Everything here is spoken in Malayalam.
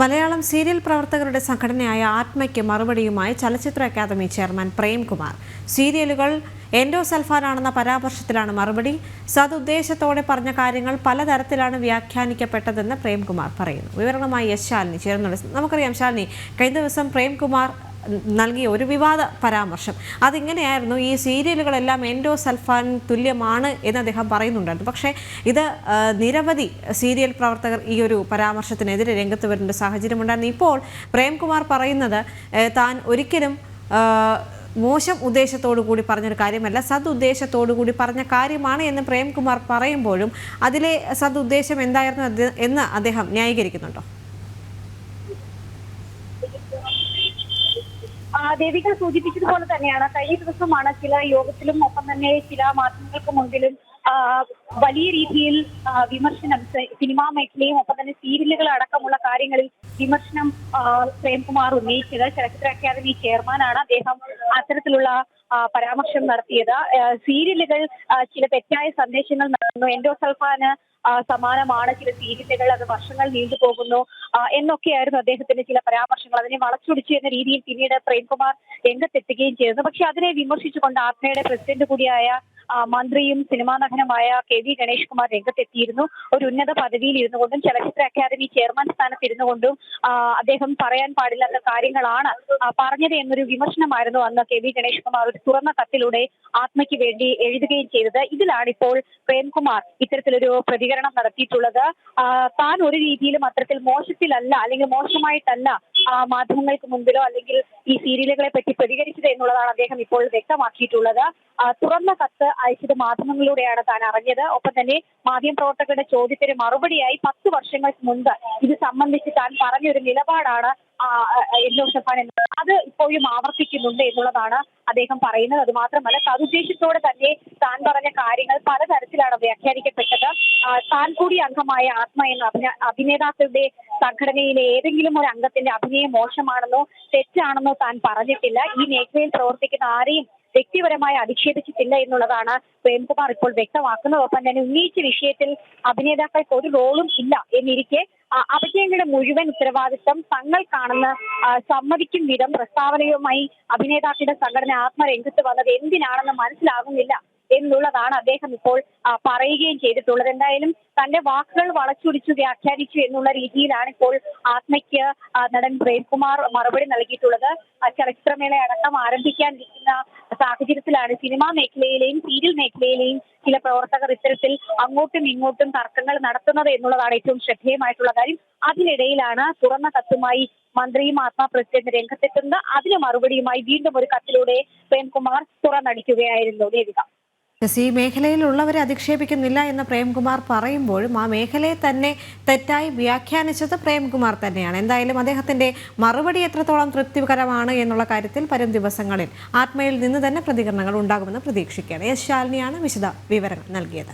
മലയാളം സീരിയൽ പ്രവർത്തകരുടെ സംഘടനയായ ആത്മയ്ക്ക് മറുപടിയുമായി ചലച്ചിത്ര അക്കാദമി ചെയർമാൻ പ്രേംകുമാർ. സീരിയലുകൾ എൻഡോസൾഫാനാണെന്ന പരാമർശത്തിലാണ് മറുപടി. സതുദ്ദേശത്തോടെ പറഞ്ഞ കാര്യങ്ങൾ പലതരത്തിലാണ് വ്യാഖ്യാനിക്കപ്പെട്ടതെന്ന് പ്രേംകുമാർ പറയുന്നു. വിവരണമായി എസ് ശാലിനി ചേർന്നുണ്ട്. നമുക്കറിയാം ശാലിനി, കഴിഞ്ഞ ദിവസം പ്രേംകുമാർ നൽകിയ ഒരു വിവാദ പരാമർശം അതിങ്ങനെയായിരുന്നു: ഈ സീരിയലുകളെല്ലാം എൻഡോസൾഫാൻ തുല്യമാണ് എന്ന് അദ്ദേഹം പറയുന്നുണ്ടായിരുന്നു. പക്ഷേ ഇത് നിരവധി സീരിയൽ പ്രവർത്തകർ ഈ ഒരു പരാമർശത്തിനെതിരെ രംഗത്ത് വരുന്ന സാഹചര്യമുണ്ടായിരുന്നു. ഇപ്പോൾ പ്രേംകുമാർ പറയുന്നത് താൻ ഒരിക്കലും മോശം ഉദ്ദേശത്തോടു കൂടി പറഞ്ഞൊരു കാര്യമല്ല, സദുദ്ദേശത്തോടു കൂടി പറഞ്ഞ കാര്യമാണ് എന്ന് പ്രേംകുമാർ പറയുമ്പോഴും അതിലെ സദുദ്ദേശം എന്തായിരുന്നു എന്ന് അദ്ദേഹം ന്യായീകരിക്കുന്നുണ്ടോ? ദേവിക സൂചിപ്പിച്ചതുപോലെ തന്നെയാണ് കഴിഞ്ഞ ദിവസമാണ് ചില യോഗത്തിലും ഒപ്പം തന്നെ ചില മാധ്യമങ്ങൾക്ക് മുൻപിലും വലിയ രീതിയിൽ വിമർശനം സിനിമാ മേഖലയും ഒപ്പം തന്നെ സീരിയലുകൾ അടക്കമുള്ള കാര്യങ്ങളിൽ വിമർശനം പ്രേംകുമാർ ഉന്നയിച്ചത്. ചലച്ചിത്ര അക്കാദമി ചെയർമാനാണ് അദ്ദേഹം അത്തരത്തിലുള്ള പരാമർശം നടത്തിയത്. സീരിയലുകൾ ചില തെറ്റായ സന്ദേശങ്ങൾ നൽകുന്നു, എൻഡോസൾഫാന് സമാനമാണ് ചില സീരിയലുകൾ, അത് വർഷങ്ങൾ നീണ്ടുപോകുന്നു എന്നൊക്കെയായിരുന്നു അദ്ദേഹത്തിന്റെ ചില പരാമർശങ്ങൾ. അതിനെ വളച്ചൊടിച്ചു എന്ന രീതിയിൽ പിന്നീട് പ്രേംകുമാർ രംഗത്തെത്തുകയും ചെയ്തിരുന്നു. പക്ഷെ അതിനെ വിമർശിച്ചുകൊണ്ട് ആത്മയുടെ പ്രസിഡന്റ് കൂടിയായ മന്ത്രിയും സിനിമാ നടനുമായ KV ഗണേഷ് കുമാർ രംഗത്തെത്തിയിരുന്നു. ഒരു ഉന്നത പദവിയിൽ ഇരുന്നു കൊണ്ടും ചലച്ചിത്ര അക്കാദമി ചെയർമാൻ സ്ഥാനത്ത് ഇരുന്നു കൊണ്ടും അദ്ദേഹം പറയാൻ പാടില്ലാത്ത കാര്യങ്ങളാണ് പറഞ്ഞത് എന്നൊരു വിമർശനമായിരുന്നു അന്ന് KV ഗണേഷ് കുമാർ ഒരു തുറന്ന കത്തിലൂടെ ആത്മയ്ക്ക് വേണ്ടി എഴുതുകയും ചെയ്തത്. ഇതിലാണ് ഇപ്പോൾ പ്രേംകുമാർ ഇത്തരത്തിലൊരു പ്രതികരണം നടത്തിയിട്ടുള്ളത്. താൻ ഒരു രീതിയിലും അത്തരത്തിൽ മോശത്തിലല്ല അല്ലെങ്കിൽ മോശമായിട്ടല്ല മാധ്യമങ്ങൾക്ക് മുൻപിലോ അല്ലെങ്കിൽ ഈ സീരിയലുകളെ പറ്റി പ്രതികരിച്ചത് എന്നുള്ളതാണ് അദ്ദേഹം ഇപ്പോൾ വ്യക്തമാക്കിയിട്ടുള്ളത്. തുറന്ന കത്ത് അയച്ചത് മാധ്യമങ്ങളിലൂടെയാണ് താൻ അറിഞ്ഞത്. ഒപ്പം തന്നെ മാധ്യമപ്രവർത്തകരുടെ ചോദ്യത്തിന് മറുപടിയായി 10 വർഷങ്ങൾക്ക് മുൻപ് ഇത് സംബന്ധിച്ച് താൻ പറഞ്ഞൊരു നിലപാടാണ് എൻഡോസൾഫാൻ എന്നത്, അത് ഇപ്പോഴും ആവർത്തിക്കുന്നുണ്ട് എന്നുള്ളതാണ് അദ്ദേഹം പറയുന്നത്. അത് മാത്രമല്ല, സതുദ്ദേശത്തോടെ തന്നെ താൻ പറഞ്ഞ കാര്യങ്ങൾ പലതരത്തിലാണ് വ്യാഖ്യാനിക്കപ്പെട്ടത്. താൻ കൂടി അംഗമായ ആത്മ എന്ന അഭിനേതാക്കളുടെ സംഘടനയിലെ ഏതെങ്കിലും ഒരു അംഗത്തിന്റെ അഭിനയം മോശമാണെന്നോ തെറ്റാണെന്നോ താൻ പറഞ്ഞിട്ടില്ല. ഈ മേഖലയിൽ പ്രവർത്തിക്കുന്ന ആരെയും വ്യക്തിപരമായി അധിക്ഷേപിച്ചിട്ടില്ല എന്നുള്ളതാണ് പ്രേംകുമാർ ഇപ്പോൾ വ്യക്തമാക്കുന്നത്. ഒപ്പം തന്നെ ഉന്നയിച്ച വിഷയത്തിൽ അഭിനേതാക്കൾക്ക് ഒരു റോളും ഇല്ല എന്നിരിക്കെ അഭിനയങ്ങളുടെ മുഴുവൻ ഉത്തരവാദിത്തം തങ്ങൾക്കാണെന്ന് സമ്മതിക്കും വിധം പ്രസ്താവനയുമായി അഭിനേതാക്കളുടെ സംഘടന ആത്മരംഗത്ത് വന്നത് എന്തിനാണെന്ന് മനസ്സിലാകുന്നില്ല എന്നുള്ളതാണ് അദ്ദേഹം ഇപ്പോൾ പറയുകയും ചെയ്തിട്ടുള്ളത്. എന്തായാലും തന്റെ വാക്കുകൾ വളച്ചൊടിച്ചു വ്യാഖ്യാനിച്ചു എന്നുള്ള രീതിയിലാണ് ഇപ്പോൾ ആത്മയ്ക്ക് നടൻ പ്രേംകുമാർ മറുപടി നൽകിയിട്ടുള്ളത്. ചലച്ചിത്രമേള അടക്കം ആരംഭിക്കാനിരിക്കുന്ന സാഹചര്യത്തിലാണ് സിനിമാ മേഖലയിലെയും സീരിയൽ മേഖലയിലെയും ചില പ്രവർത്തകർ ഇത്തരത്തിൽ അങ്ങോട്ടും ഇങ്ങോട്ടും തർക്കങ്ങൾ നടത്തുന്നത് എന്നുള്ളതാണ് ഏറ്റവും ശ്രദ്ധേയമായിട്ടുള്ള കാര്യം. അതിനിടയിലാണ് തുറന്ന കത്തുമായി മന്ത്രിയും ആത്മ പ്രസിഡന്റ് രംഗത്തെത്തുന്നത്. അതിന് മറുപടിയുമായി വീണ്ടും ഒരു കത്തിലൂടെ പ്രേംകുമാർ തുറന്നടിക്കുകയായിരുന്നു. ദേവിക, ഈ മേഖലയിലുള്ളവരെ അധിക്ഷേപിക്കുന്നില്ല എന്ന് പ്രേംകുമാർ പറയുമ്പോഴും ആ മേഖലയെ തന്നെ തെറ്റായി വ്യാഖ്യാനിച്ചത് പ്രേംകുമാർ തന്നെയാണ്. എന്തായാലും അദ്ദേഹത്തിന്റെ മറുപടി എത്രത്തോളം തൃപ്തികരമാണ് എന്നുള്ള കാര്യത്തിൽ വരും ദിവസങ്ങളിൽ ആത്മയിൽ നിന്ന് തന്നെ പ്രതികരണങ്ങൾ ഉണ്ടാകുമെന്ന് പ്രതീക്ഷിക്കുകയാണ്. എസ് ശാലിനിയാണ് വിശദ വിവരങ്ങൾ നൽകിയത്.